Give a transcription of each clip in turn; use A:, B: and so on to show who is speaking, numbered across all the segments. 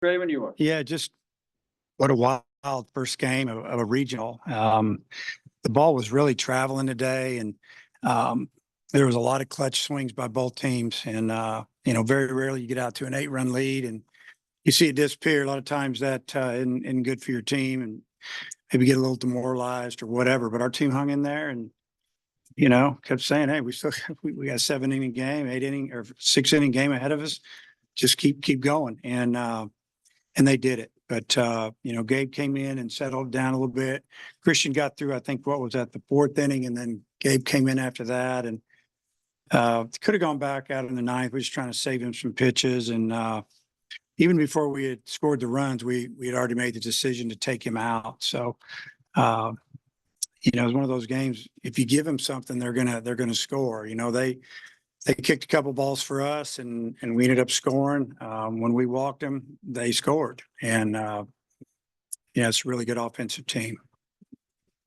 A: Great when you are.
B: Yeah, just what a wild first game of a regional. The ball was really traveling today, and there was a lot of clutch swings by both teams. And very rarely you get out to an 8-run lead, and you see it disappear. A lot of times that isn't good for your team, and maybe get a little demoralized or whatever. But our team hung in there, and kept saying, "Hey, we got a 7-inning game, 8-inning or 6-inning game ahead of us. Just keep going." And they did it. But Gabe came in and settled down a little bit. Christian got through, I think, what was that, the 4th inning, and then Gabe came in after that, and could have gone back out in the 9th. We were just trying to save him some pitches, and even before we had scored the runs, we had already made the decision to take him out. So it was one of those games. If you give them something, they're gonna score. They kicked a couple balls for us, and we ended up scoring. When we walked them, they scored, and it's a really good offensive team.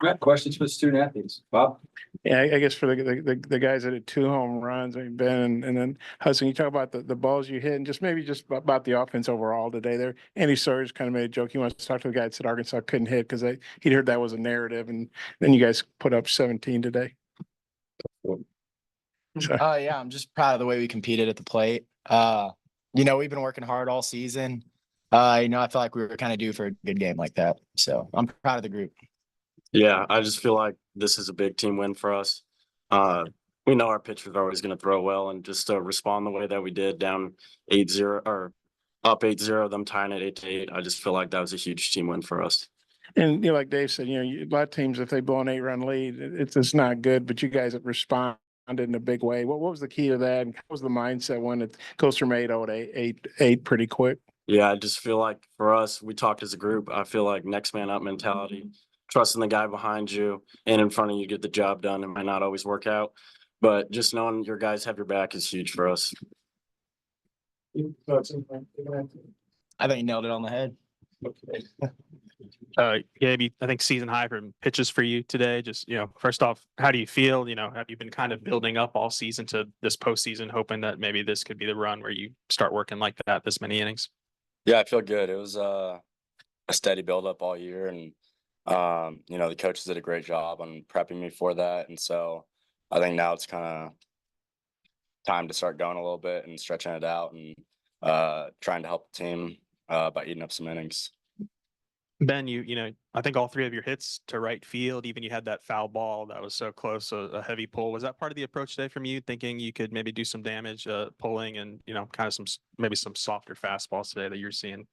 A: All right, questions for the student athletes, Bob?
C: Yeah, I guess for the guys that had 2 home runs, I mean, Ben and then Hudson, you talk about the balls you hit, and just about the offense overall today. There, Andy Sawyer's kind of made a joke. He wants to talk to the guy that said Arkansas couldn't hit because he'd heard that was a narrative, and then you guys put up 17 today.
D: Yeah, I'm just proud of the way we competed at the plate. We've been working hard all season. I feel like we were kind of due for a good game like that. So I'm proud of the group.
E: Yeah, I just feel like this is a big team win for us. We know our pitchers are always going to throw well, and just to respond the way that we did, down 8-0 or up 8-0, them tying at 8-8. I just feel like that was a huge team win for us.
C: And like Dave said, a lot of teams, if they blow an 8-run lead, it's not good. But you guys have responded in a big way. What was the key to that, and what was the mindset when it goes from 8-0 to 8-8 pretty quick?
E: Yeah, I just feel like for us, we talked as a group. I feel like next man up mentality, trusting the guy behind you and in front of you, get the job done. It might not always work out, but just knowing your guys have your back is huge for us.
D: I think you nailed it on the head.
F: Gabe, I think season high for pitches for you today. Just, first off, how do you feel? Have you been kind of building up all season to this postseason, hoping that maybe this could be the run where you start working like that this many innings?
G: Yeah, I feel good. It was a steady build up all year, and the coaches did a great job on prepping me for that. And so I think now it's kind of time to start going a little bit and stretching it out and trying to help the team by eating up some innings.
F: Ben, I think all 3 of your hits to right field, even you had that foul ball that was so close, a heavy pull. Was that part of the approach today from you, thinking you could maybe do some damage pulling and, kind of some softer fastballs today that you're seeing?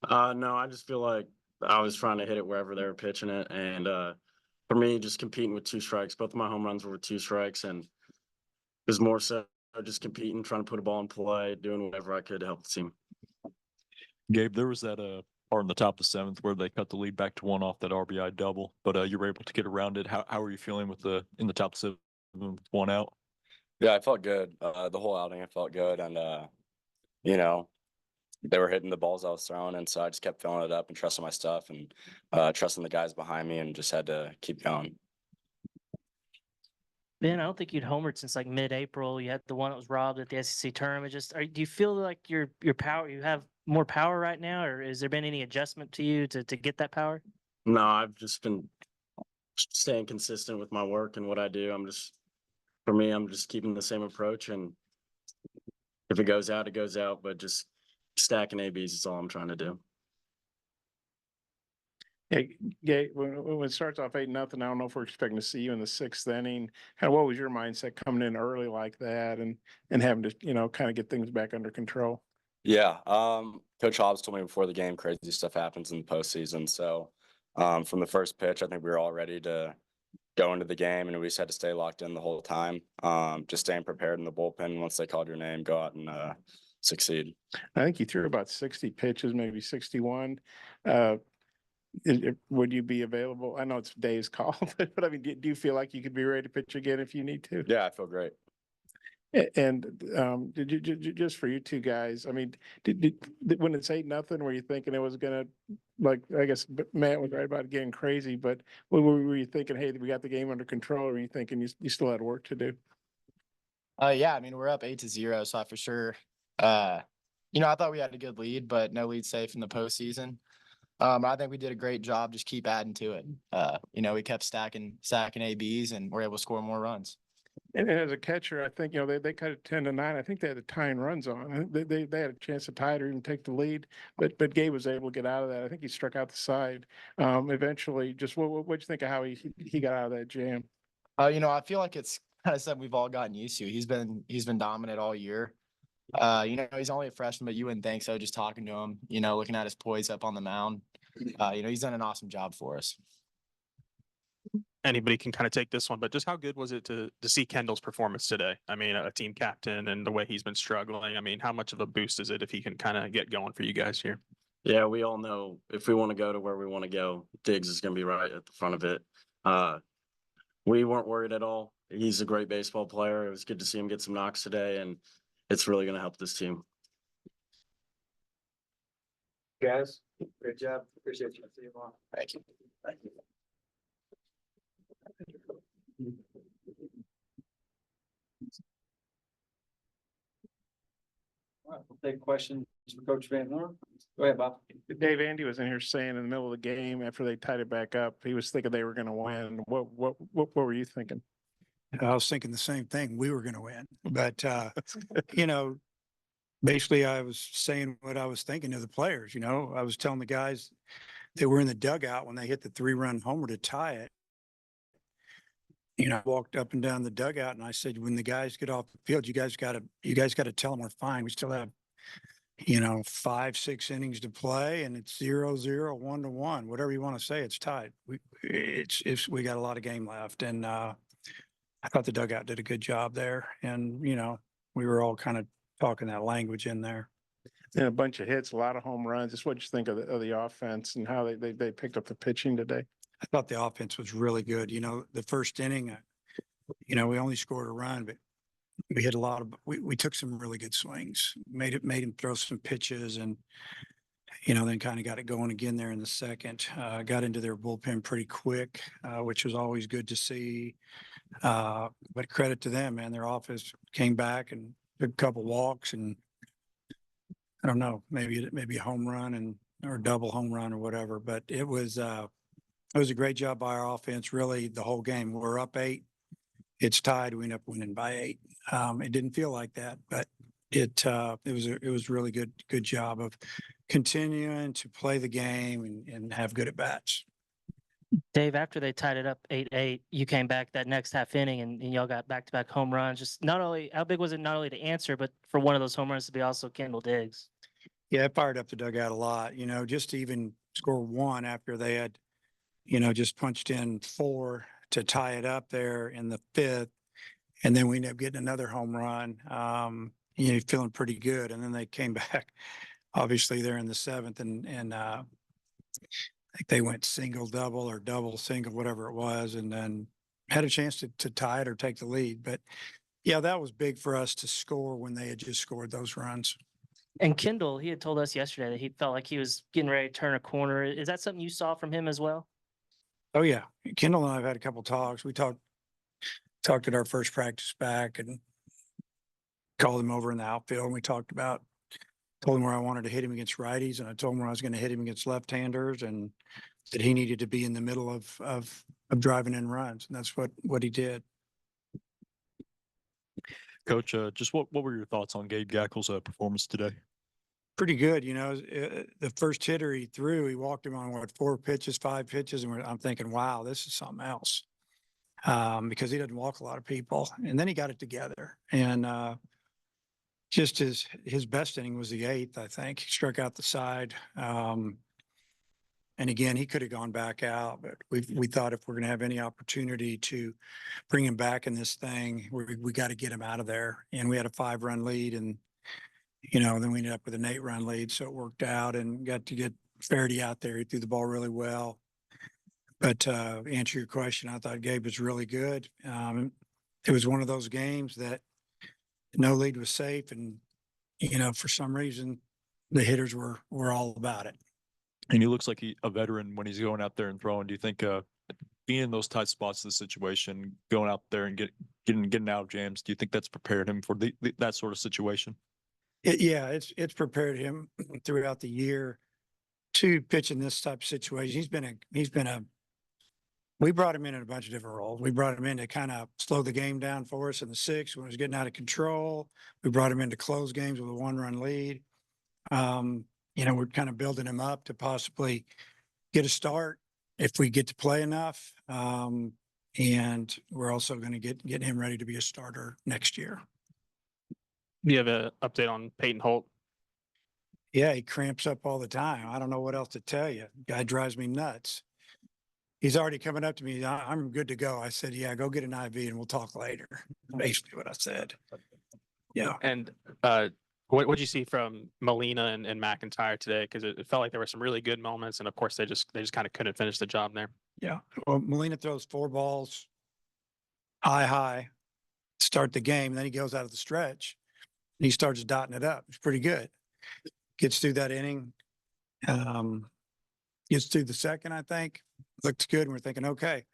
E: No, I just feel like I was trying to hit it wherever they were pitching it. And for me, just competing with 2 strikes, both of my home runs were with 2 strikes, and it was more so just competing, trying to put a ball in play, doing whatever I could to help the team.
H: Gabe, there was that part in the top of the 7th where they cut the lead back to 1 off that RBI double, but you were able to get around it. How are you feeling in the top 7 with 1 out?
G: Yeah, I felt good. The whole outing, I felt good, and they were hitting the balls I was throwing, and so I just kept filling it up and trusting my stuff and trusting the guys behind me, and just had to keep going.
I: Ben, I don't think you'd homered since like mid-April. You had the one that was robbed at the SEC tournament. Do you feel like your power? You have more power right now, or has there been any adjustment to you to get that power?
E: No, I've just been staying consistent with my work and what I do. I'm just keeping the same approach, and if it goes out, it goes out. But just stacking ABs is all I'm trying to do.
C: Yeah, when it starts off 8-0, I don't know if we're expecting to see you in the 6th inning. Kind of what was your mindset coming in early like that and having to, kind of get things back under control?
G: Yeah. Coach Hobbs told me before the game, crazy stuff happens in the postseason. So from the first pitch, I think we were all ready to go into the game, and we just had to stay locked in the whole time. Just staying prepared in the bullpen. Once they called your name, go out and succeed.
C: I think you threw about 60 pitches, maybe 61. Would you be available? I know it's Dave's call, but I mean, do you feel like you could be ready to pitch again if you need to?
G: Yeah, I feel great.
C: And did you just for you 2 guys? I mean, did when it's 8-0, were you thinking it was gonna, like, I guess Matt was right about getting crazy, but were you thinking, hey, we got the game under control, or were you thinking you still had work to do?
D: Yeah, I mean, we're up 8-0, so I for sure I thought we had a good lead, but no lead safe in the postseason. I think we did a great job. Just keep adding to it. We kept stacking ABs and we're able to score more runs.
C: And as a catcher, I think, they cut it 10-9. I think they had the tying runs on. I think they had a chance to tie it or even take the lead, but Gabe was able to get out of that. I think he struck out the side. Eventually, just what'd you think of how he got out of that jam?
D: I feel like it's kind of something we've all gotten used to. He's been dominant all year. He's only a freshman, but you wouldn't think so just talking to him, looking at his poise up on the mound. He's done an awesome job for us.
F: Anybody can kind of take this one, but just how good was it to see Kendall's performance today? I mean, a team captain and the way he's been struggling. I mean, how much of a boost is it if he can kind of get going for you guys here?
E: Yeah, we all know if we want to go to where we want to go, Diggs is going to be right at the front of it. We weren't worried at all. He's a great baseball player. It was good to see him get some knocks today, and it's really going to help this team.
A: Guys, great job. Appreciate you. See you tomorrow.
D: Thank you.
A: Thank you. All right, we'll take questions for Coach Van Horn. Go ahead, Bob.
C: Dave Andy was in here saying in the middle of the game after they tied it back up, he was thinking they were going to win. What were you thinking?
B: I was thinking the same thing. We were going to win, but basically I was saying what I was thinking to the players. I was telling the guys they were in the dugout when they hit the 3-run homer to tie it. I walked up and down the dugout and I said, when the guys get off the field, you guys got to tell them we're fine. We still have 5-6 innings to play, and it's 0-0, 1-1, whatever you want to say. It's tied. We got a lot of game left, and I thought the dugout did a good job there, and we were all kind of talking that language in there.
C: And a bunch of hits, a lot of home runs. Just what you think of the offense and how they picked up the pitching today.
B: I thought the offense was really good. The first inning, we only scored a run, but we hit a lot of, we took some really good swings, made him throw some pitches, and, then kind of got it going again there in the second. Got into their bullpen pretty quick, which was always good to see. But credit to them, man. Their offense came back and took a couple walks, and I don't know, maybe a home run or a double home run or whatever. But it was a great job by our offense, really, the whole game. We're up 8. It's tied. We end up winning by 8. It didn't feel like that, but it was really good job of continuing to play the game and have good at bats.
I: Dave, after they tied it up 8-8, you came back that next half inning and y'all got back-to-back home runs. Just not only, how big was it not only to answer, but for one of those home runs to be also Kendall Diggs?
B: Yeah, it fired up the dugout a lot, just to even score 1 after they had, just punched in 4 to tie it up there in the 5th. And then we ended up getting another home run, feeling pretty good. And then they came back, obviously they're in the 7th and I think they went single, double or double, single, whatever it was. And then had a chance to tie it or take the lead. But yeah, that was big for us to score when they had just scored those runs.
I: And Kendall, he had told us yesterday that he felt like he was getting ready to turn a corner. Is that something you saw from him as well?
B: Oh yeah. Kendall and I have had a couple talks. We talked at our first practice back and called him over in the outfield. And we told him where I wanted to hit him against righties. And I told him where I was going to hit him against left-handers and that he needed to be in the middle of driving in runs. And that's what he did.
H: Coach, just what were your thoughts on Gabe Gackel's performance today?
B: Pretty good. The first hitter he threw, he walked him on 5 pitches. And I'm thinking, wow, this is something else. Because he doesn't walk a lot of people. And then he got it together. And just his best inning was the 8th, I think. He struck out the side. And again, he could have gone back out, but we thought if we're going to have any opportunity to bring him back in this thing, we got to get him out of there. And we had a 5-run lead, and then we ended up with an 8-run lead, so it worked out and got to get Faraday out there. He threw the ball really well. But to answer your question, I thought Gabe was really good. It was one of those games that no lead was safe, and for some reason the hitters were all about it.
H: And he looks like a veteran when he's going out there and throwing. Do you think being in those tight spots of the situation, going out there and getting out of jams, do you think that's prepared him for that sort of situation?
B: It's prepared him throughout the year to pitch in this type of situation. We brought him in a bunch of different roles. We brought him in to kind of slow the game down for us in the sixth when it was getting out of control. We brought him in to close games with a 1-run lead. We're kind of building him up to possibly get a start if we get to play enough. And we're also going to get him ready to be a starter next year.
F: Do you have an update on Peyton Holt?
B: Yeah, he cramps up all the time. I don't know what else to tell you. Guy drives me nuts. He's already coming up to me. I'm good to go. I said, yeah, go get an IV and we'll talk later. Basically what I said. Yeah.
F: And what'd you see from Molina and McIntyre today? Because it felt like there were some really good moments, and of course they just kind of couldn't finish the job there.
B: Yeah. Well, Molina throws 4 balls high, start the game. Then he goes out of the stretch and he starts dotting it up. It's pretty good. Gets through that inning. Gets through the second, I think. Looks good. And we're thinking, okay.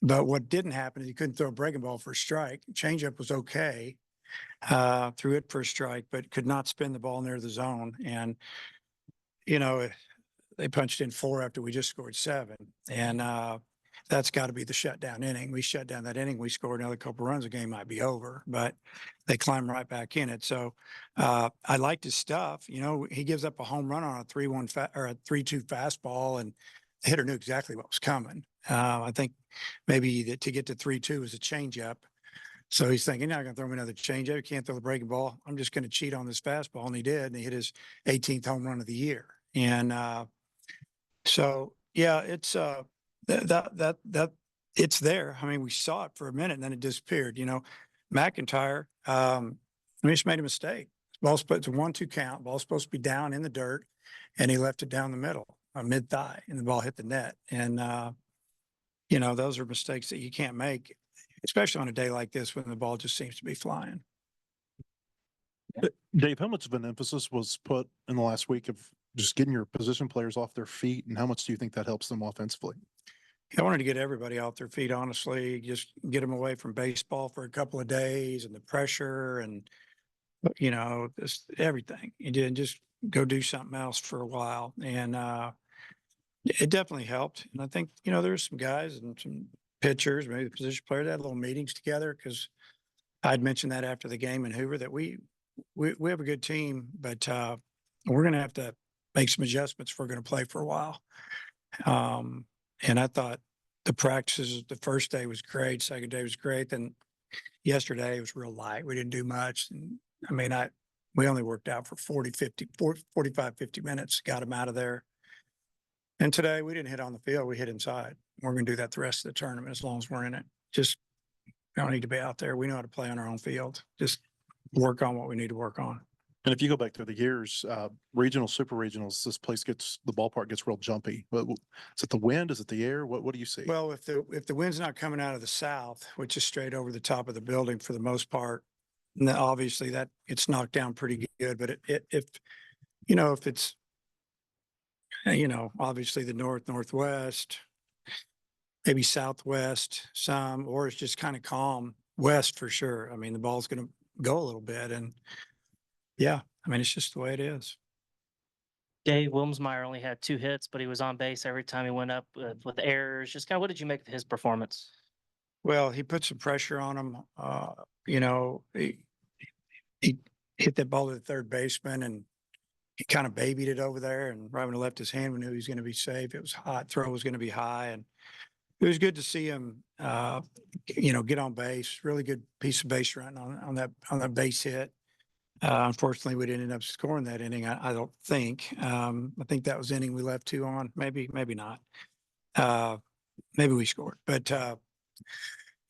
B: But what didn't happen is he couldn't throw a breaking ball for a strike. Changeup was okay. Threw it for a strike, but could not spin the ball near the zone. And, they punched in 4 after we just scored 7. And that's got to be the shutdown inning. We shut down that inning. We scored another couple runs. The game might be over, but they climb right back in it. So I liked his stuff. He gives up a home run on a 3-1 or a 3-2 fastball, and the hitter knew exactly what was coming. I think maybe to get to 3-2 was a changeup. So he's thinking, you're not going to throw me another changeup. You can't throw the breaking ball. I'm just going to cheat on this fastball. And he did. And he hit his 18th home run of the year. And so, yeah, it's it's there. I mean, we saw it for a minute and then it disappeared. McIntyre, we just made a mistake. Ball's supposed to 1-2 count. Ball's supposed to be down in the dirt, and he left it down the middle, mid thigh, and the ball hit the net. And those are mistakes that you can't make, especially on a day like this when the ball just seems to be flying.
J: Dave, how much of an emphasis was put in the last week of just getting your position players off their feet, and how much do you think that helps them offensively?
B: I wanted to get everybody off their feet, honestly, just get them away from baseball for a couple of days and the pressure and, just everything. And then just go do something else for a while. And it definitely helped. And I think, there's some guys and some pitchers, maybe the position players, that had little meetings together, because I'd mentioned that after the game in Hoover that we have a good team, but we're going to have to make some adjustments if we're going to play for a while. And I thought the practices, the first day was great. Second day was great. Then yesterday it was real light. We didn't do much. And we only worked out for 45, 50 minutes, got them out of there. And today we didn't hit on the field. We hit inside. We're going to do that the rest of the tournament as long as we're in it. Just don't need to be out there. We know how to play on our own field. Just work on what we need to work on.
J: And if you go back through the years, regional, super regionals, the ballpark gets real jumpy. But is it the wind? Is it the air? What do you see?
B: Well, if the wind's not coming out of the south, which is straight over the top of the building for the most part, then obviously that gets knocked down pretty good. But if it's, obviously the northwest, maybe southwest some, or it's just kind of calm west for sure. I mean, the ball's going to go a little bit, and yeah, it's just the way it is.
I: Dave Wilmsmeyer only had 2 hits, but he was on base every time he went up with errors. Just kind of, what did you make of his performance?
B: Well, he put some pressure on him. He hit that ball to the third baseman, and he kind of babied it over there. And right when he left his hand, we knew he was going to be safe. It was hot. Throw was going to be high, and it was good to see him, get on base. Really good piece of base run on that base hit. Unfortunately, we didn't end up scoring that inning. I don't think. I think that was inning we left 2 on. Maybe not. Maybe we scored, but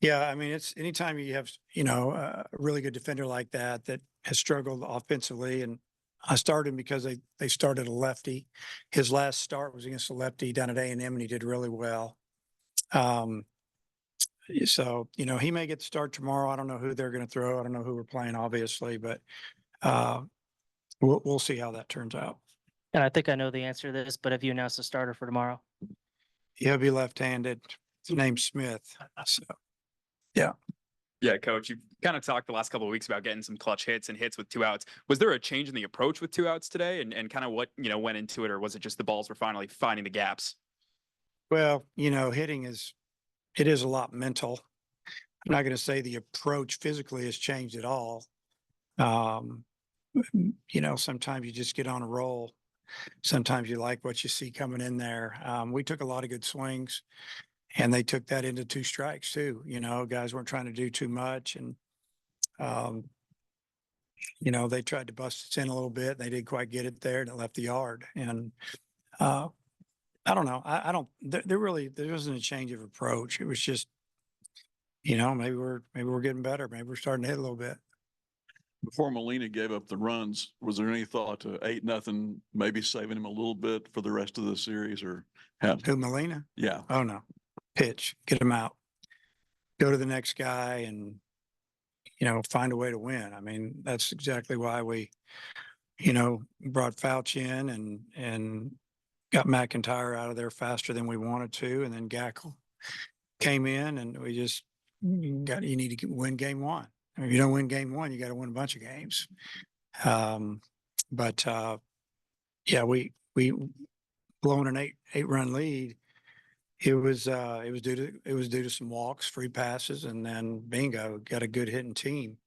B: yeah. It's anytime you have a really good defender like that has struggled offensively, and I started him because they started a lefty. His last start was against a lefty down at A&M, and he did really well. So he may get the start tomorrow. I don't know who they're going to throw. I don't know who we're playing, obviously, but we'll see how that turns out.
I: And I think I know the answer to this, but have you announced a starter for tomorrow?
B: He'll be left-handed. His name's Smith. So, yeah.
K: Yeah, coach, you've kind of talked the last couple of weeks about getting some clutch hits and hits with 2 outs. Was there a change in the approach with 2 outs today and kind of what, went into it, or was it just the balls were finally finding the gaps?
B: Well, hitting it is a lot mental. I'm not going to say the approach physically has changed at all. Sometimes you just get on a roll. Sometimes you like what you see coming in there. We took a lot of good swings. And they took that into 2 strikes too. Guys weren't trying to do too much. And, they tried to bust us in a little bit. They didn't quite get it there and it left the yard. And I don't know. I don't, there wasn't a change of approach. It was just, maybe we're getting better. Maybe we're starting to hit a little bit.
L: Before Molina gave up the runs, was there any thought to 8-0, maybe saving him a little bit for the rest of the series, or how?
B: Who, Molina?
L: Yeah.
B: Oh, no. Pitch, get him out, go to the next guy and, find a way to win. I mean, that's exactly why we, brought Fouch in and got McIntyre out of there faster than we wanted to. And then Gackle came in and we just you need to win game 1. I mean, if you don't win game 1, you got to win a bunch of games. Yeah, we blown an 8-run lead. It was due to some walks, free passes, and then bingo, got a good hitting team,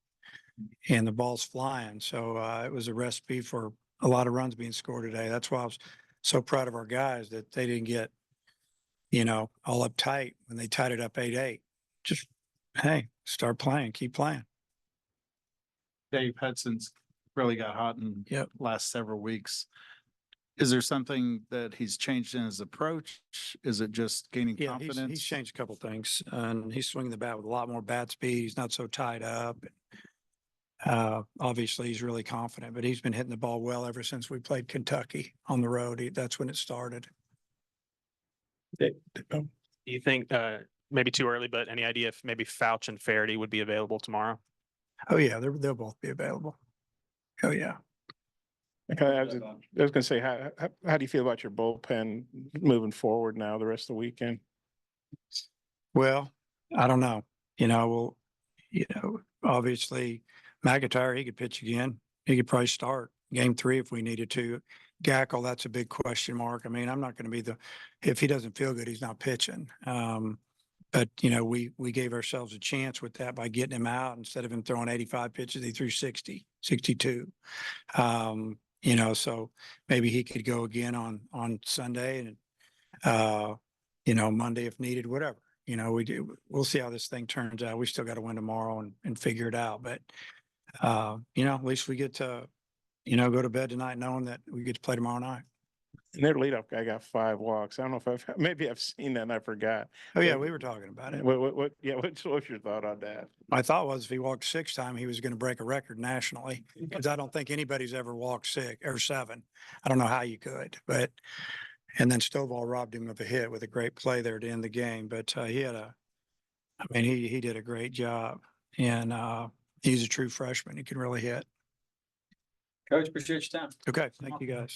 B: and the ball's flying. So it was a recipe for a lot of runs being scored today. That's why I was so proud of our guys that they didn't get, all uptight when they tied it up 8-8. Just hey, start playing, keep playing.
M: Dave Hudson's really got hot in last several weeks. Is there something that he's changed in his approach? Is it just gaining confidence?
B: He's changed a couple things, and he's swinging the bat with a lot more bat speed. He's not so tied up. Obviously, he's really confident, but he's been hitting the ball well ever since we played Kentucky on the road. That's when it started.
F: Do you think maybe too early, but any idea if maybe Fouch and Faraday would be available tomorrow?
B: Oh yeah, they'll both be available. Oh yeah.
C: Okay, I was going to say, how do you feel about your bullpen moving forward now, the rest of the weekend?
B: Well, I don't know. Obviously McIntyre, he could pitch again. He could probably start game 3 if we needed to. Gackle, that's a big question mark. I mean, I'm not going to be if he doesn't feel good, he's not pitching. But we gave ourselves a chance with that by getting him out. Instead of him throwing 85 pitches, he threw 60, 62. So maybe he could go again on Sunday and, Monday if needed, whatever. We'll see how this thing turns out. We still got to win tomorrow and figure it out. But, at least we get to, go to bed tonight knowing that we get to play tomorrow night.
C: And their leadoff guy got 5 walks. I don't know if maybe I've seen that and I forgot.
B: Oh yeah, we were talking about it.
C: What was your thought on that?
B: My thought was if he walked 6 times, he was going to break a record nationally, because I don't think anybody's ever walked 6 or 7. I don't know how you could, and then Stovall robbed him of a hit with a great play there to end the game. But he did a great job, and he's a true freshman. He can really hit.
A: Coach, appreciate your time.
B: Okay, thank you guys.